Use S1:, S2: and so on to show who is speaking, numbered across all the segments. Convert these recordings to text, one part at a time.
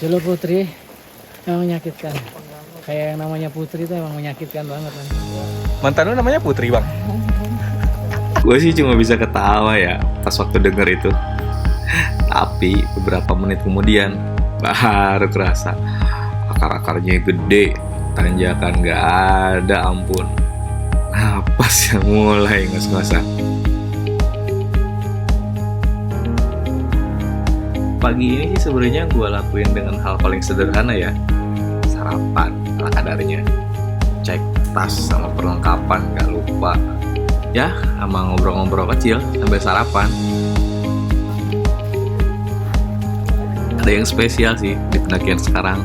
S1: Jalur Putri emang menyakitkan. Kayak yang namanya Putri itu emang menyakitkan banget kan.
S2: Mantan lu namanya Putri, Bang? Gue sih cuma bisa ketawa ya pas waktu denger itu. Tapi beberapa menit kemudian baru kerasa akar-akarnya gede, tanjakan gak ada ampun. Napas yang mulai ngos-ngosan. Pagi ini sih sebenarnya gue lakuin dengan hal paling sederhana ya, sarapan ala kadarnya. Cek tas sama perlengkapan gak lupa. Ya, sama ngobrol-ngobrol kecil sambil sarapan. Ada yang spesial sih di pendakian sekarang.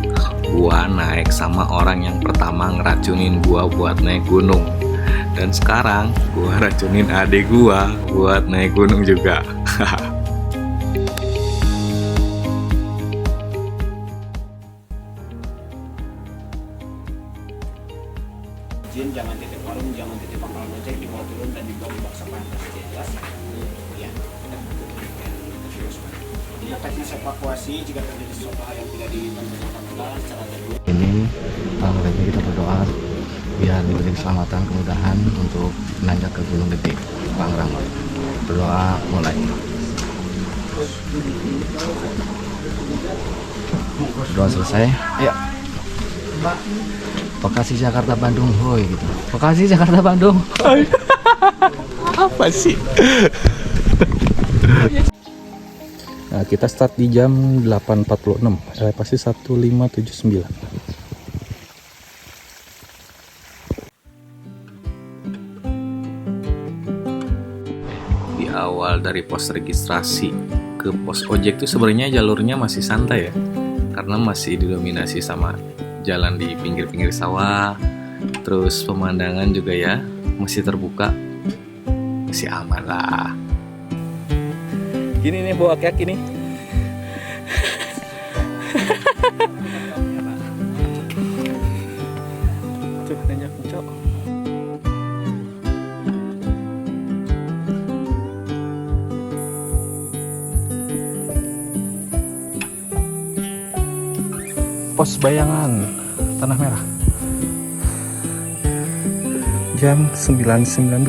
S2: Gua naik sama orang yang pertama ngeracunin gua buat naik gunung. Dan sekarang gua racunin adik gua buat naik gunung juga.
S3: Izin jangan titip warung, jangan titip pangkalan ojek, dibawa turun dan dibawa di baksa pantas. Jelas? Iya. Jadi teknis evakuasi jika terjadi sesuatu hal yang tidak diinginkan secara terbuka.
S4: Ini lagi kita berdoa biar diberi keselamatan, kemudahan untuk menanjak ke Gunung Gede, Pangrango. Berdoa mulai. Berdoa selesai. Ya. Bekasi Jakarta Bandung, hoi gitu. Bekasi Jakarta Bandung.
S2: Apa sih? Nah, kita start di jam 8.46, elevasi 1579. Di awal dari pos registrasi ke pos ojek itu sebenarnya jalurnya masih santai ya, karena masih didominasi sama jalan di pinggir-pinggir sawah, terus pemandangan juga ya masih terbuka, masih aman lah. Gini nih bawa kaki nih. Tuh nanjak cok. Pos Bayangan Tanah Merah jam 9.19.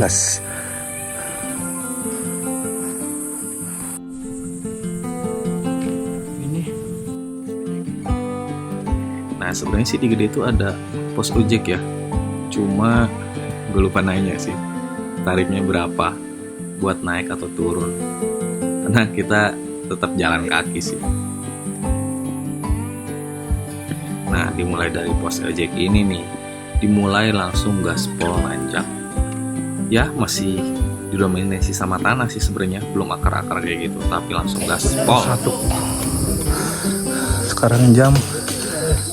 S2: Nah sebenarnya sih di Gede itu ada pos ojek ya, cuma gue lupa nanya sih tarifnya berapa buat naik atau turun, karena kita tetap jalan kaki sih. Nah dimulai dari pos ojek ini nih, dimulai langsung gaspol nanjak. Ya masih didominasi sama tanah sih sebenarnya, belum akar-akar kayak gitu, tapi langsung gaspol. Sekarang jam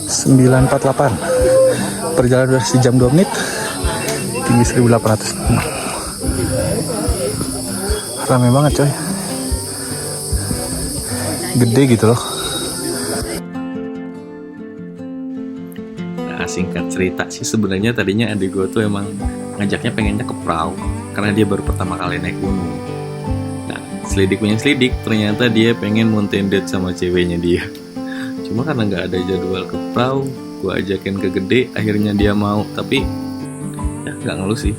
S2: 9.48, perjalanan durasi jam 2 menit, tinggi 1800. Rame banget coy, gede gitu loh. Nah singkat cerita sih sebenarnya tadinya adik gue tuh emang ngajaknya pengennya ke perahu, karena dia baru pertama kali naik gunung. Nah selidik ternyata dia pengen mountain date sama ceweknya dia. Cuma karena nggak ada jadwal ke perahu, gue ajakin ke Gede, akhirnya dia mau, tapi ya nggak ngeluh sih,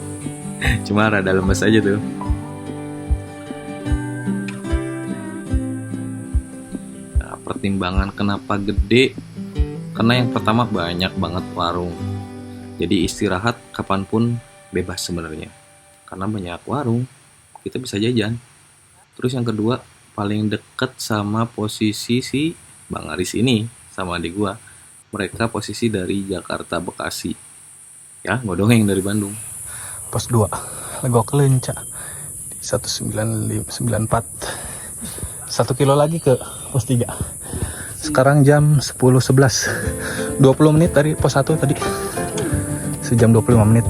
S2: cuma rada lemes aja tuh. Nah, pertimbangan kenapa Gede, karena yang pertama banyak banget warung, jadi istirahat kapanpun bebas sebenarnya, karena banyak warung, kita bisa jajan. Terus yang kedua, paling deket sama posisi si Bang Aris ini sama adik gua. Mereka posisi dari Jakarta Bekasi. Ya, ngodongeng dari Bandung. Pos 2, Legok Lenca di 1994. 1 kilo lagi ke pos 3. Sekarang jam 10.11. 20 menit dari pos 1 tadi. Sejam 25 menit.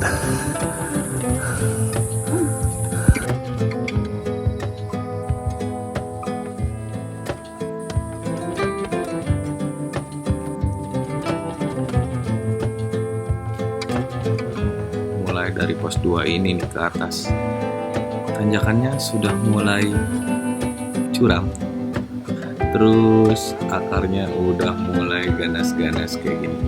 S2: Dari pos 2 ini nih ke atas, tanjakannya sudah mulai curam, Terus akarnya udah mulai ganas-ganas kayak gini.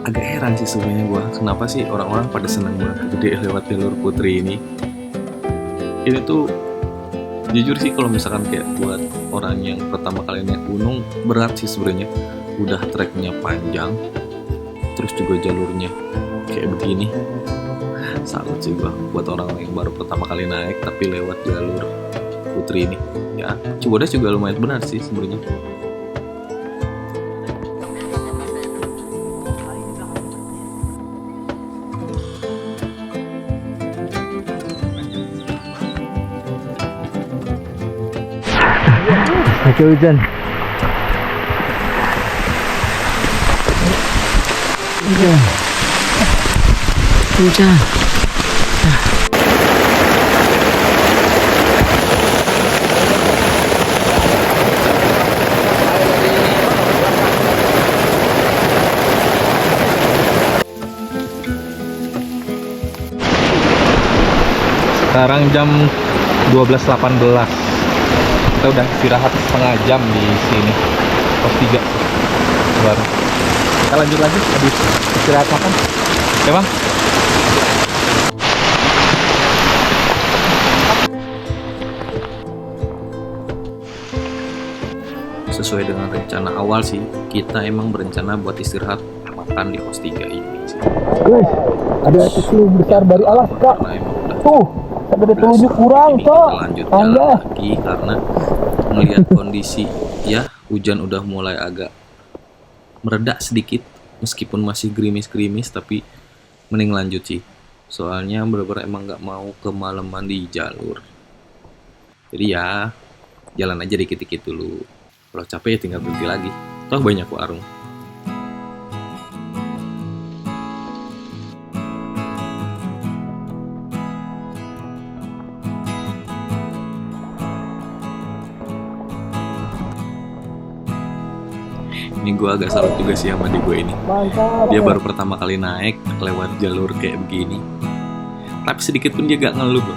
S2: Agak heran sih sebenarnya gua, kenapa sih orang-orang pada seneng banget gede lewat jalur Putri ini. Ini tuh jujur sih kalau misalkan kayak buat orang yang pertama kali naik gunung berat sih sebenarnya. Udah treknya panjang, terus juga jalurnya kayak begini. Salut sih gua buat orang yang baru pertama kali naik tapi lewat jalur Putri ini. Ya, Cibodas juga lumayan benar sih sebenarnya.
S4: Oke, hujan.
S1: Hujan.
S2: Sekarang jam 12.18. Kita udah istirahat setengah jam di sini. Pos 3 baru. Kita lanjut lagi habis istirahat makan. Oke, Bang? Sesuai dengan rencana awal sih, kita emang berencana buat istirahat makan di pos 3 ini sih.
S4: Guys, ada kecil besar dari Alaska.
S2: Karena emang udah
S4: Tuh, sampai ada telunjuk kurang,
S2: ini
S4: Kak.
S2: kita lanjut jalan lagi karena melihat kondisi ya hujan udah mulai agak mereda sedikit meskipun masih gerimis-gerimis, tapi mending lanjut sih. Soalnya bener-bener emang nggak mau kemalaman di jalur. Jadi ya jalan aja dikit-dikit dulu. Kalau capek ya tinggal berhenti lagi. Toh banyak warung. Ini gue agak salut juga sih sama di gue ini. Dia baru pertama kali naik lewat jalur kayak begini. Tapi sedikit pun dia gak ngeluh bro.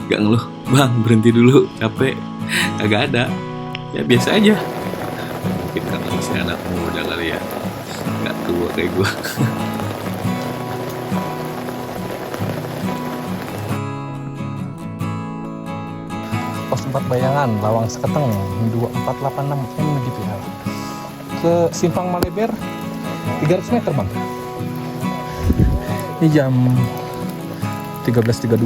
S2: Gak ngeluh, bang berhenti dulu, capek. Kagak ada. Ya biasa aja. Mungkin karena masih anak muda kali ya. Gak tua kayak gue.
S5: Pos 4 Bayangan, Lawang Seketeng 2486 M gitu ya. Ke Simpang Maleber 300 meter bang. Ini jam 13.32.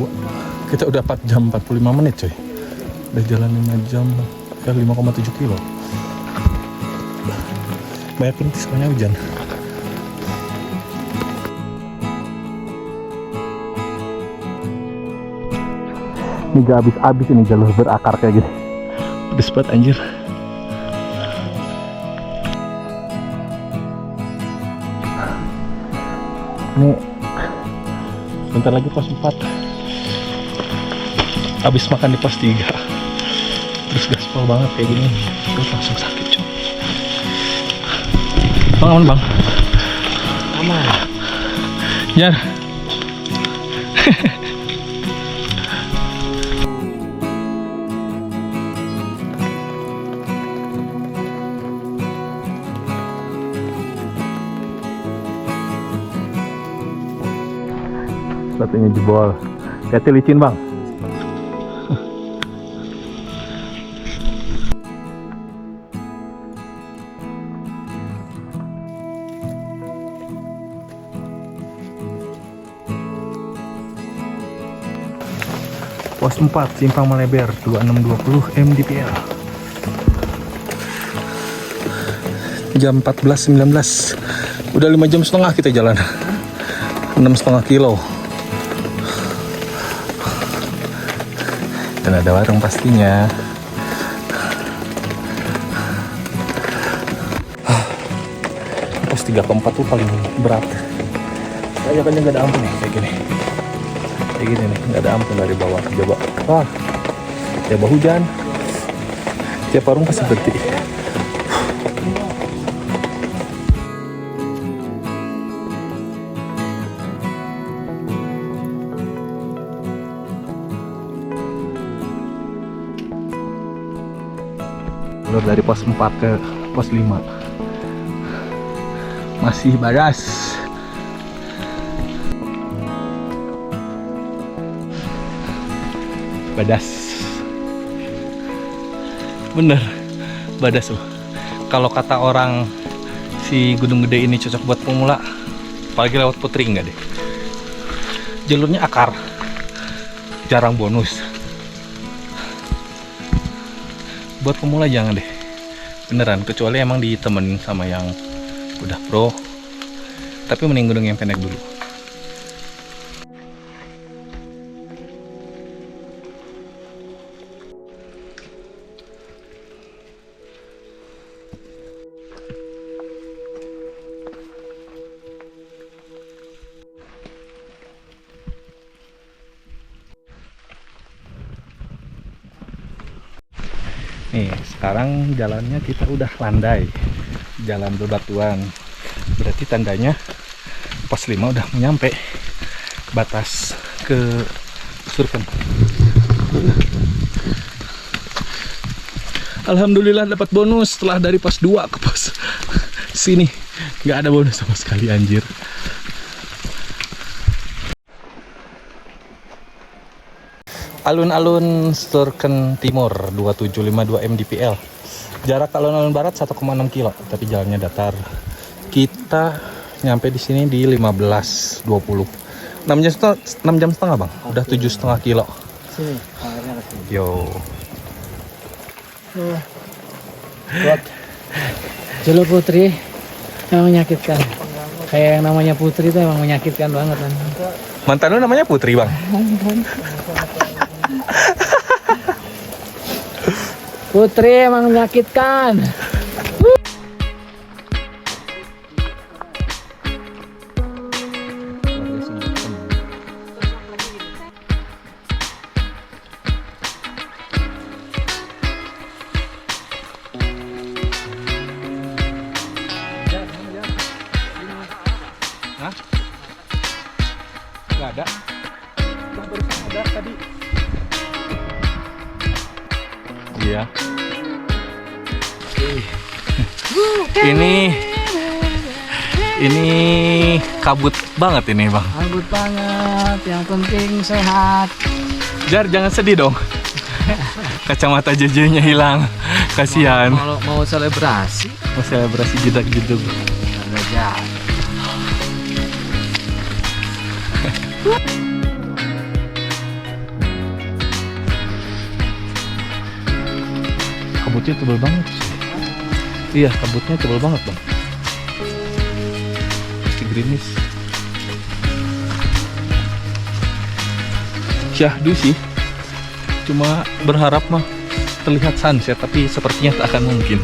S5: Kita udah 4 jam 45 menit coy. Udah jalan 5 jam ya 5,7 kilo. Banyak perintis soalnya hujan. Ini gak habis-habis ini jalur berakar kayak gini. Pedes banget anjir. Ini bentar lagi pos 4. Habis makan di pos 3. Terus gaspol banget kayak gini. Terus langsung sakit cuy. Bang aman bang?
S1: Aman.
S5: Jar. Sepatunya jebol. Hati licin bang. Pos 4 Simpang Maleber 2620 MDPL. Jam 14.19. Udah 5 jam setengah kita jalan. 6,5 kilo. Dan ada warung pastinya. Pos 3 ke 4 tuh paling berat. Kayaknya nggak ada ampun nih kayak gini. Kayak gini nih, nggak ada ampun dari bawah. Coba, wah, coba hujan. Tiap warung pasti berhenti. jalur dari pos 4 ke pos 5. Masih badas. Badas. Bener, badas loh. Kalau kata orang si Gunung Gede ini cocok buat pemula, apalagi lewat Putri enggak deh. Jalurnya akar, jarang bonus. Buat pemula jangan deh, beneran, kecuali emang ditemenin sama yang udah pro. Tapi mending gunung yang pendek dulu. Nih, sekarang jalannya kita udah landai. Jalan bebatuan. Berarti tandanya pos 5 udah nyampe batas ke Surken. Alhamdulillah dapat bonus setelah dari pos 2 ke pos sini. Nggak ada bonus sama sekali, anjir. Alun-alun Surken Timur 2752 mdpl. Jarak alun-alun barat 1,6 kilo, tapi jalannya datar. Kita nyampe di sini di 15.20. 6 jam setengah, Bang. Udah 7,5 kilo.
S1: Sini, airnya ke sini.
S5: Yo.
S1: Buat jalur Putri yang menyakitkan. Kayak yang namanya Putri itu emang menyakitkan banget kan.
S5: Mantan lu namanya Putri, Bang?
S1: Putri emang menyakitkan.
S5: Hah? Nggak ada. Barusan ada tadi. Iya. Ini kabut banget ini, Bang.
S1: Kabut banget, yang penting sehat.
S5: Jar, jangan sedih dong. Kacamata JJ-nya hilang. Kasihan.
S1: Mau selebrasi,
S5: Mau selebrasi jedak-jeduk.
S1: ada jalan.
S5: Kabutnya tebal banget. Iya, kabutnya tebal banget, Bang. Masih gerimis. Syahdu sih. Cuma berharap mah terlihat sunset, tapi sepertinya tak akan mungkin.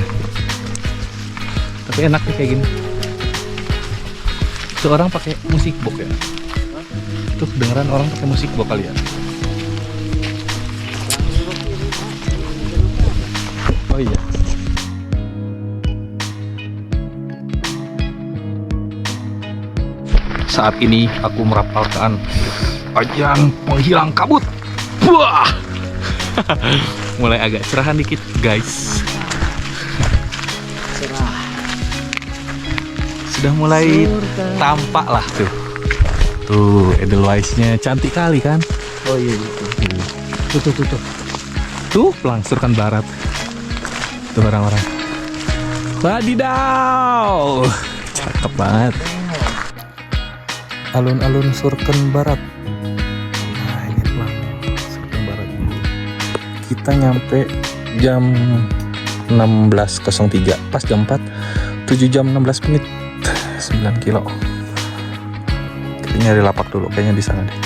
S5: Tapi enak nih kayak gini. Itu orang pakai musik box ya. Tuh kedengeran orang pakai musik box kali ya. Oh iya. Saat ini aku merapalkan ajang penghilang kabut. Wah. Mulai agak cerahan dikit, guys.
S1: Cerah.
S5: Sudah mulai tampak lah tuh. Tuh, Edelweiss-nya cantik kali kan?
S1: Oh iya gitu. Tuh.
S5: Tuh, Surken Barat. Tuh orang-orang. Wadidaw. Cakep banget. Alun-alun Surken Barat. Nah, ini Surken Barat. Kita nyampe jam 16.03. Pas jam 4. 7 jam 16 menit. 9 kilo. Kita nyari lapak dulu. Kayaknya di sana deh.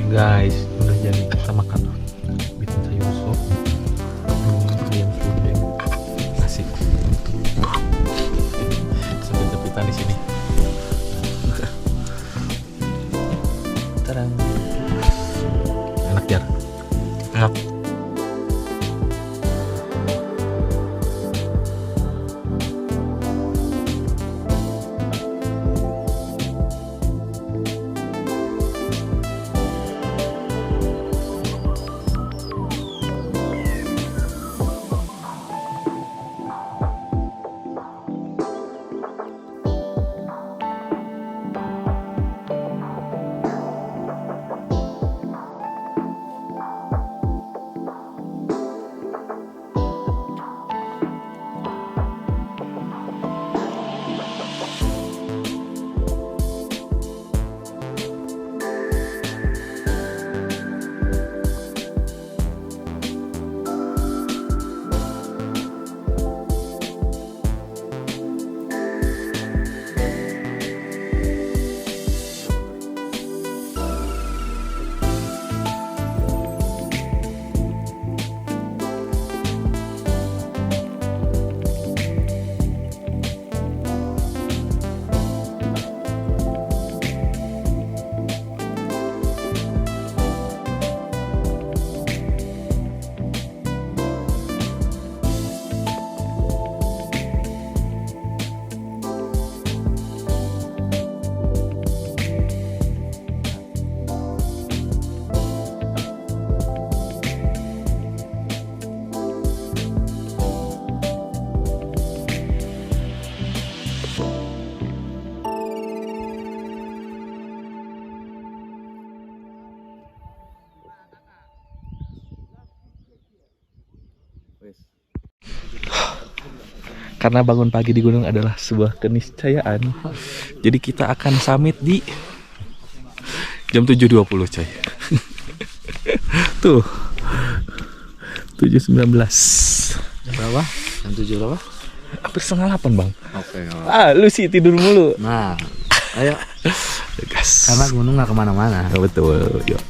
S5: Guys, udah jadi kita makan bikin sayur sop ayam serundeng asik sambil tepitan di sini. Tadang. Enak Jar? Enak. Karena bangun pagi di gunung adalah sebuah keniscayaan, jadi kita akan summit di jam 7.20 coy. Tuh 7.19.
S4: Berapa? Jam 7 berapa?
S5: Hampir setengah 8 bang.
S4: Oke.
S5: Lu sih tidur mulu.
S4: Nah, ayo.
S5: Gas.
S4: Karena gunung nggak kemana-mana.
S5: Betul, yuk.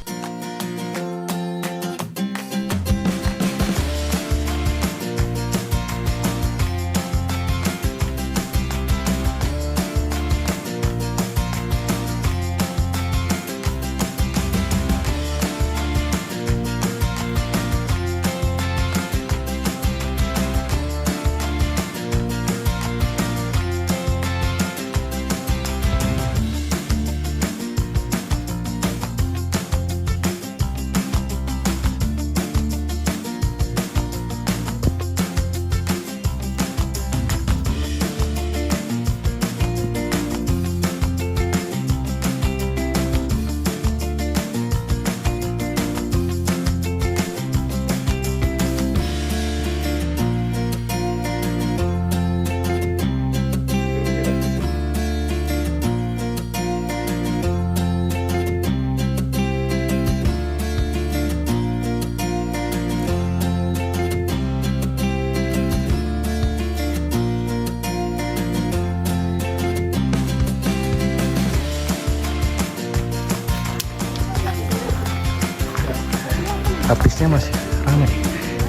S5: Apisnya masih ramai,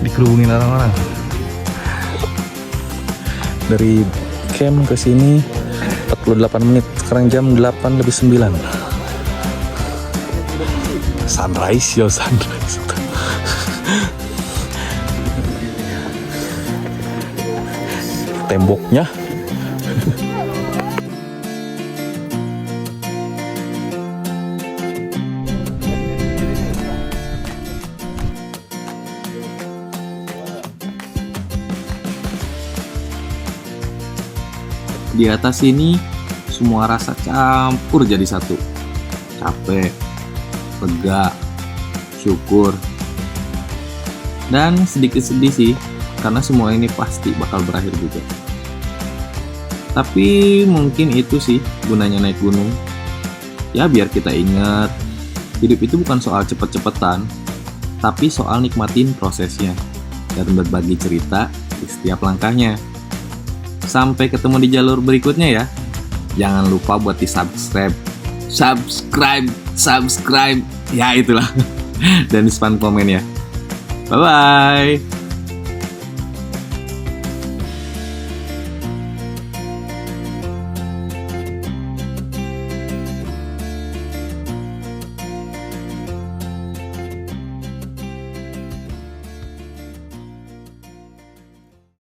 S5: dikerubungin orang-orang. Dari camp ke sini 48 menit, sekarang jam 8:09. Sunrise yo, sunrise. Temboknya
S2: Di atas ini semua rasa campur jadi satu. Capek, lega, syukur, dan sedikit sedih sih, karena semua ini pasti bakal berakhir juga. Tapi mungkin itu sih gunanya naik gunung. Ya biar kita ingat, hidup itu bukan soal cepet-cepetan, tapi soal nikmatin prosesnya dan berbagi cerita di setiap langkahnya. Sampai ketemu di jalur berikutnya ya. Jangan lupa buat di subscribe subscribe, ya itulah. Dan spam komen ya. Bye bye.